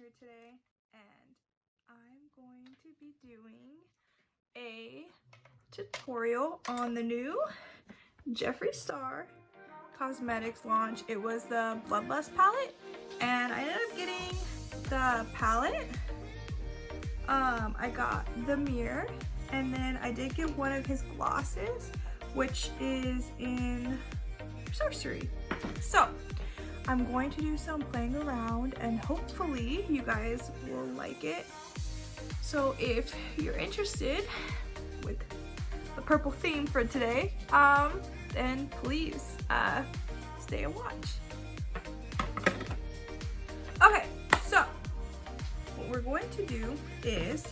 here today, and I'm going to be doing a tutorial on the new Jeffree Star Cosmetics launch. It was the Bloodlust palette, and I ended up getting the palette. I got the mirror, and then I did get one of his glosses, which is in Sorcery. So I'm going to do some playing around, and hopefully you guys will like it. So if you're interested with the purple theme for today, then please stay and watch. Okay, so what we're going to do is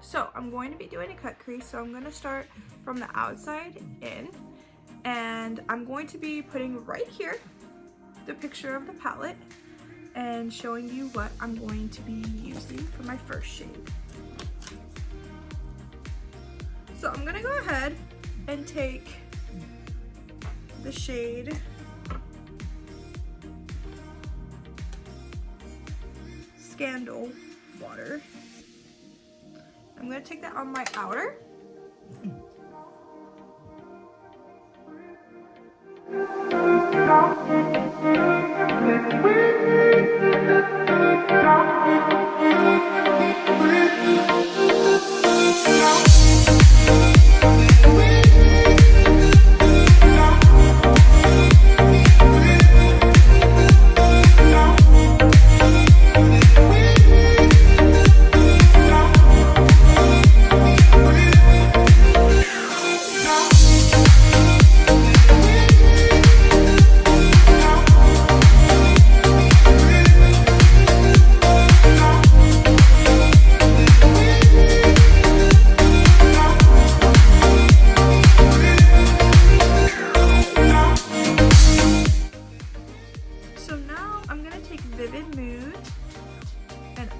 so I'm going to be doing a cut crease, so I'm going to start from the outside in, and I'm going to be putting right here the picture of the palette and showing you what I'm going to be using for my first shade. So I'm going to go ahead and take the shade Scandal Water. I'm going to take that on my outer.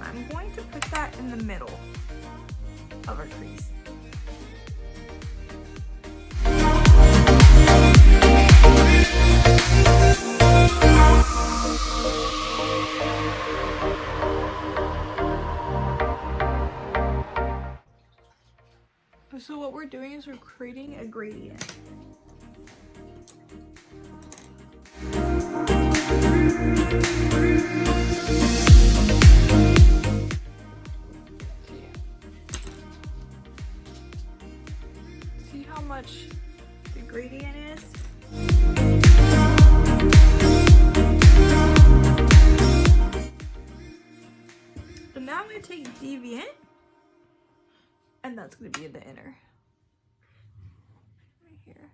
I'm going to put that in the middle of our crease. So what we're doing is we're creating a gradient. See how much the gradient is? So now I'm going to take Deviant, and that's going to be in the inner. Right here.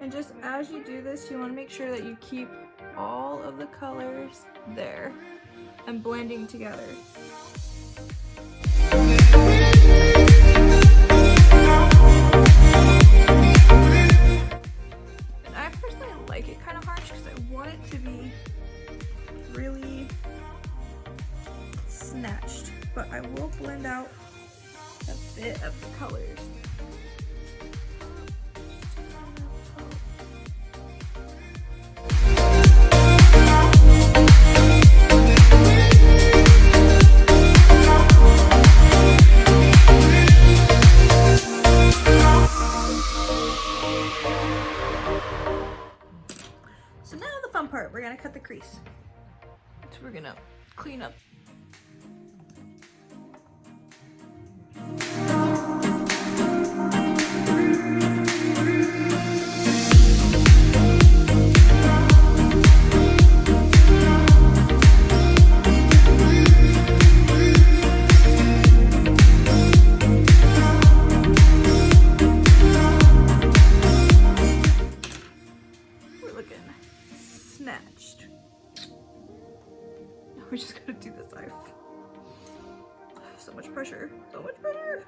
And just as you do this, you want to make sure that you keep all of the colors there and blending together. And I personally like it kind of harsh because I want it to be really snatched, but I will blend out a bit of the colors. So now the fun part, we're gonna cut the crease. So we're gonna clean up. Snatched. Now we're just gonna do this eye. So much pressure. So much pressure.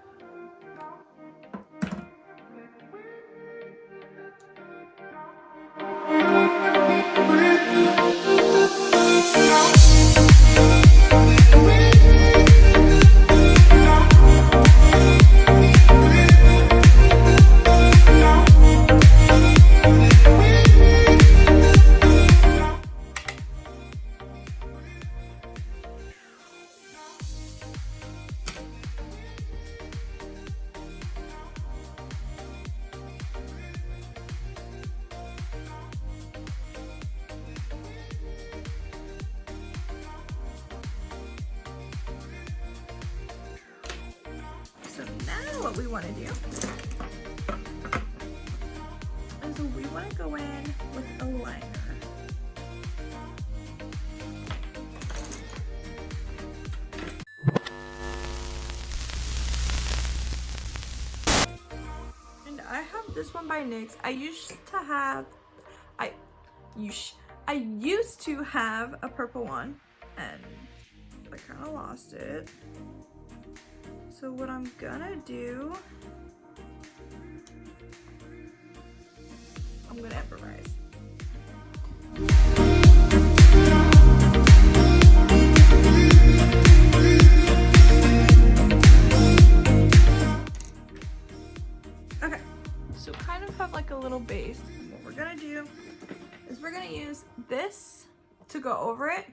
know what we want to do is we want to go in with a liner. And I have this one by NYX. I used to have a purple one and I kind of lost it. So what I'm gonna do, I'm gonna improvise. Okay, so kind of have like a little base. And what we're gonna do is we're gonna use this to go over it.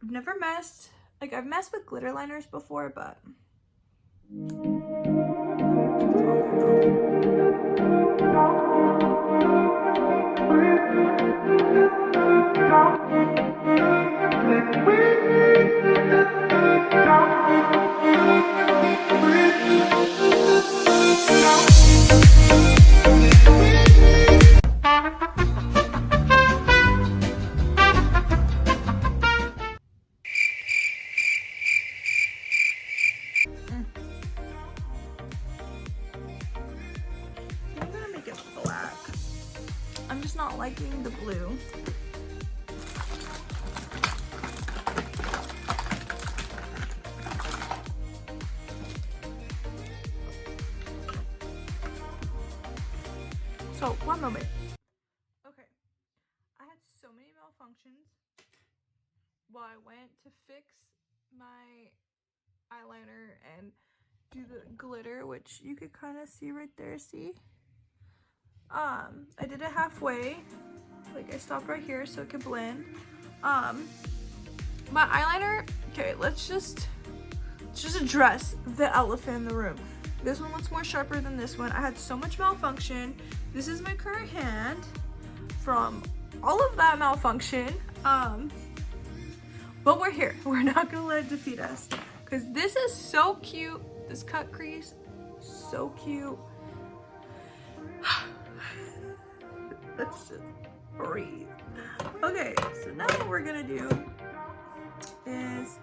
I've never messed, like I've messed with glitter liners before, but I'm just not liking the blue. So, one moment. Okay, I had so many malfunctions while I went to fix my eyeliner and do the glitter, which you could kind of see right there, see? I did it halfway, like I stopped right here so it could blend. My eyeliner, okay, let's just address the elephant in the room. This one looks more sharper than this one. I had so much malfunction. This is my current hand from all of that malfunction. But we're here. We're not gonna let it defeat us because this is so cute. This cut crease, so cute. Let's just breathe. Okay, so now what we're gonna do is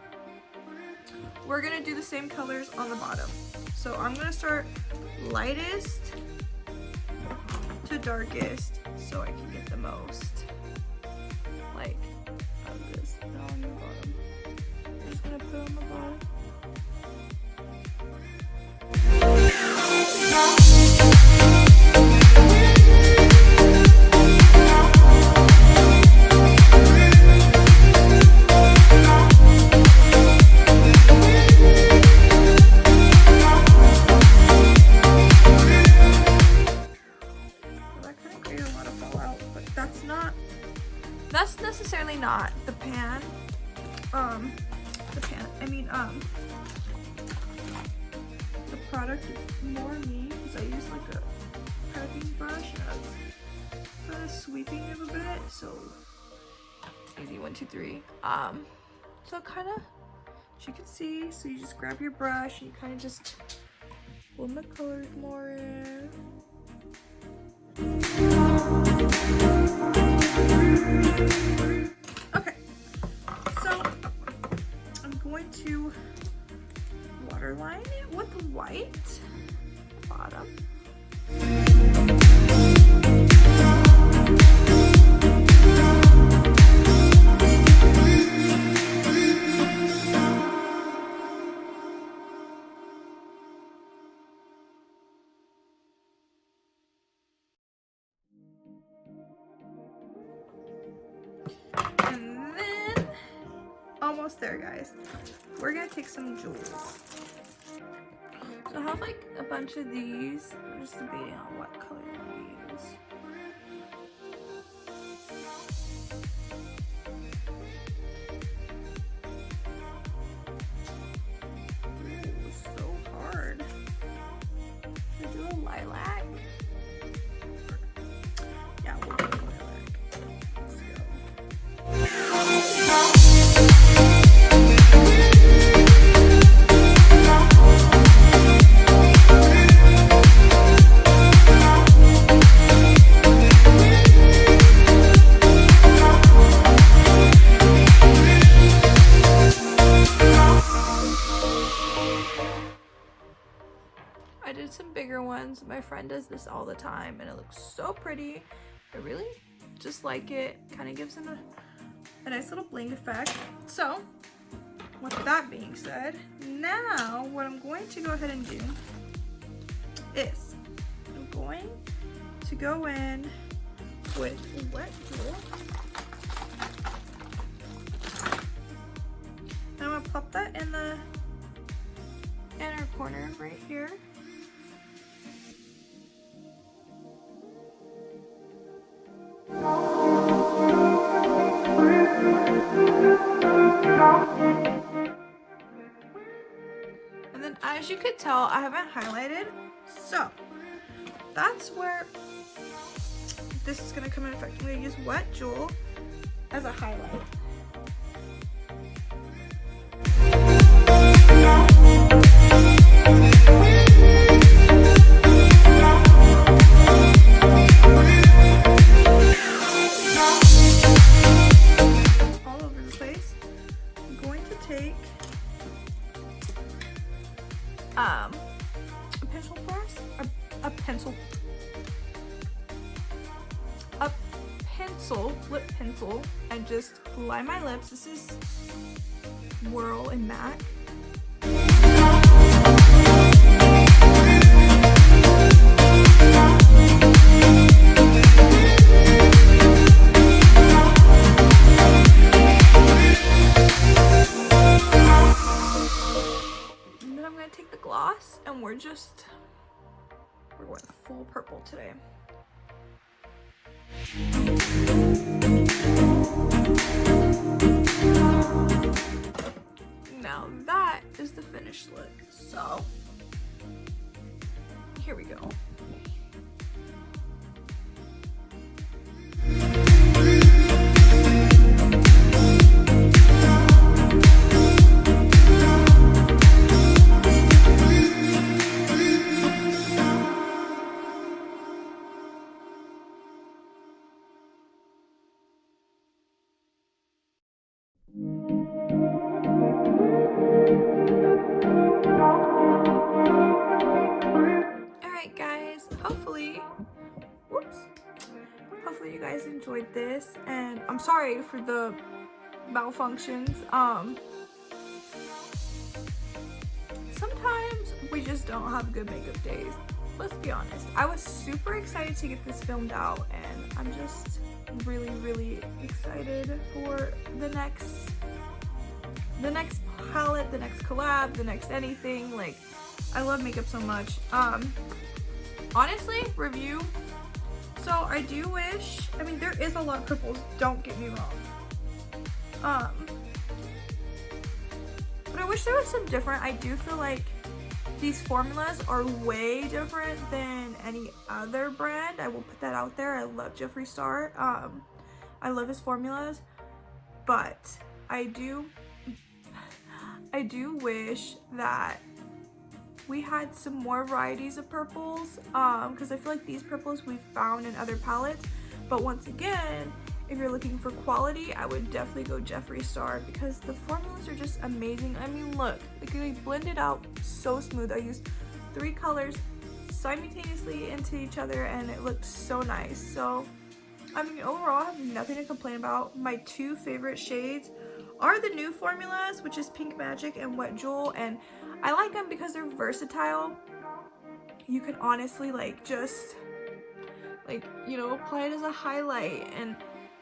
we're gonna do the same colors on the bottom. So I'm gonna start lightest to darkest so I can get the most like of this on the bottom. I'm just gonna put on the bottom. That's necessarily not the pan. The product is more me because I use like a prepping brush as kind of sweeping it a bit. So easy, 1, 2, 3. So kind of, as you can see, so you just grab your brush and you kind of just blend the colors more in. Okay, so I'm going to waterline it with white bottom. And then, almost there, guys. We're gonna take some jewels. So I have like a bunch of these. I'm just debating on what color to use. Ooh, it's so hard. Should I do a lilac? Yeah, we'll do a lilac. Let's go. friend does this all the time and it looks so pretty. I really just like it. Kind of gives it a nice little bling effect. So with that being said, now what I'm going to go ahead and do is I'm going to go in with wet jewel. And I'm going to pop that in the inner corner right here. And then as you could tell, I haven't highlighted, so that's where this is going to come in effect. I'm going to use wet jewel as a highlight. All over the place. I'm going to take a pencil brush, a lip pencil, and just line my lips. This is Whirl and MAC. And then I'm going to take the gloss, and we're going full purple today. Now that is the finished look. So here we go. Alright guys, hopefully you guys enjoyed this, and I'm sorry for the malfunctions. Sometimes we just don't have good makeup days. Let's be honest. I was super excited to get this filmed out, and I'm just really excited for the next palette, the next collab, the next anything. Like, I love makeup so much. Honestly, review. So I do wish, I mean, there is a lot of purples, don't get me wrong. But I wish there was some different. I do feel like these formulas are way different than any other brand. I will put that out there. I love Jeffree Star. I love his formulas, but I do wish that we had some more varieties of purples, because I feel like these purples we've found in other palettes. But once again, if you're looking for quality, I would definitely go Jeffree Star, because the formulas are just amazing. I mean, look, like, they blend it out so smooth. I used 3 colors simultaneously into each other, and it looked so nice. So, I mean, overall, I have nothing to complain about. My 2 favorite shades are the new formulas, which is Pink Magic and Wet Jewel, and I like them because they're versatile. You can honestly, like, just, like, you know, apply it as a highlight, and,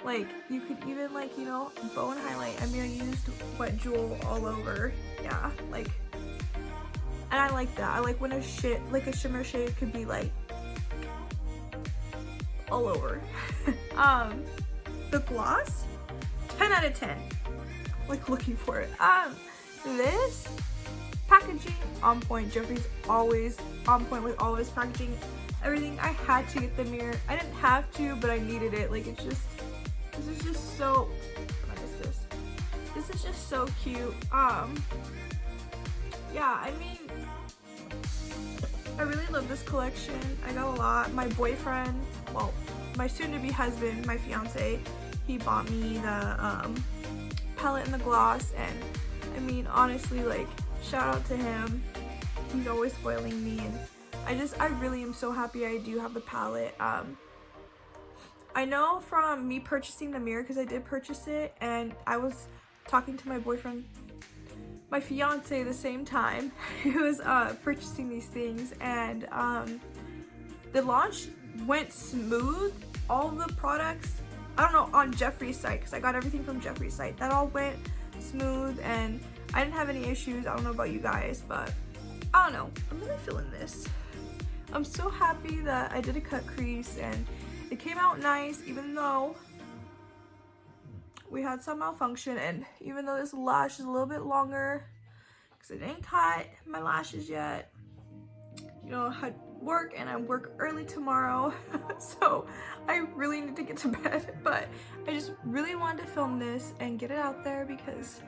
like, you could even, like, you know, bone highlight. I mean, I used Wet Jewel all over. Yeah, like, and I like that. I like when a shimmer shade could be, like, all over. The gloss, 10 out of 10. Like, looking for it. This packaging on point. Jeffree's always on point with all his packaging. Everything. I had to get the mirror. I didn't have to, but I needed it. Like, it's just, this is just so, what is this? This is just so cute. Yeah, I mean, I really love this collection. I got a lot. My boyfriend, well, my soon-to-be husband, my fiance, he bought me the palette and the gloss, and I mean, honestly, like, shout out to him. He's always spoiling me, and I really am so happy I do have the palette. I know from me purchasing the mirror, because I did purchase it, and I was talking to my boyfriend, my fiance, the same time. He was purchasing these things, and the launch went smooth. All the products, I don't know, on Jeffree's site, because I got everything from Jeffree's site, that all went smooth and I didn't have any issues. I don't know about you guys, but I don't know, I'm really feeling this. I'm so happy that I did a cut crease and it came out nice, even though we had some malfunction, and even though this lash is a little bit longer because I didn't cut my lashes yet. You know, I had work and I work early tomorrow, so I really need to get to bed, but I just really wanted to film this and get it out there because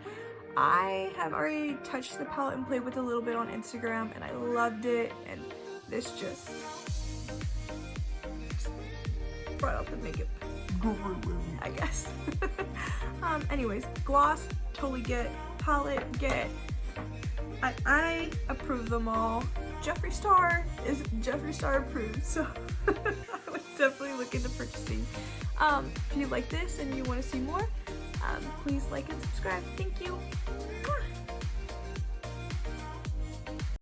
I have already touched the palette and played with it a little bit on Instagram and I loved it, and this just brought out the makeup guru, I guess. Anyways, gloss, totally get, palette, get. I approve them all. Jeffree Star is Jeffree Star approved, so I would definitely look into purchasing. If you like this and you want to see more, please like and subscribe. Thank you.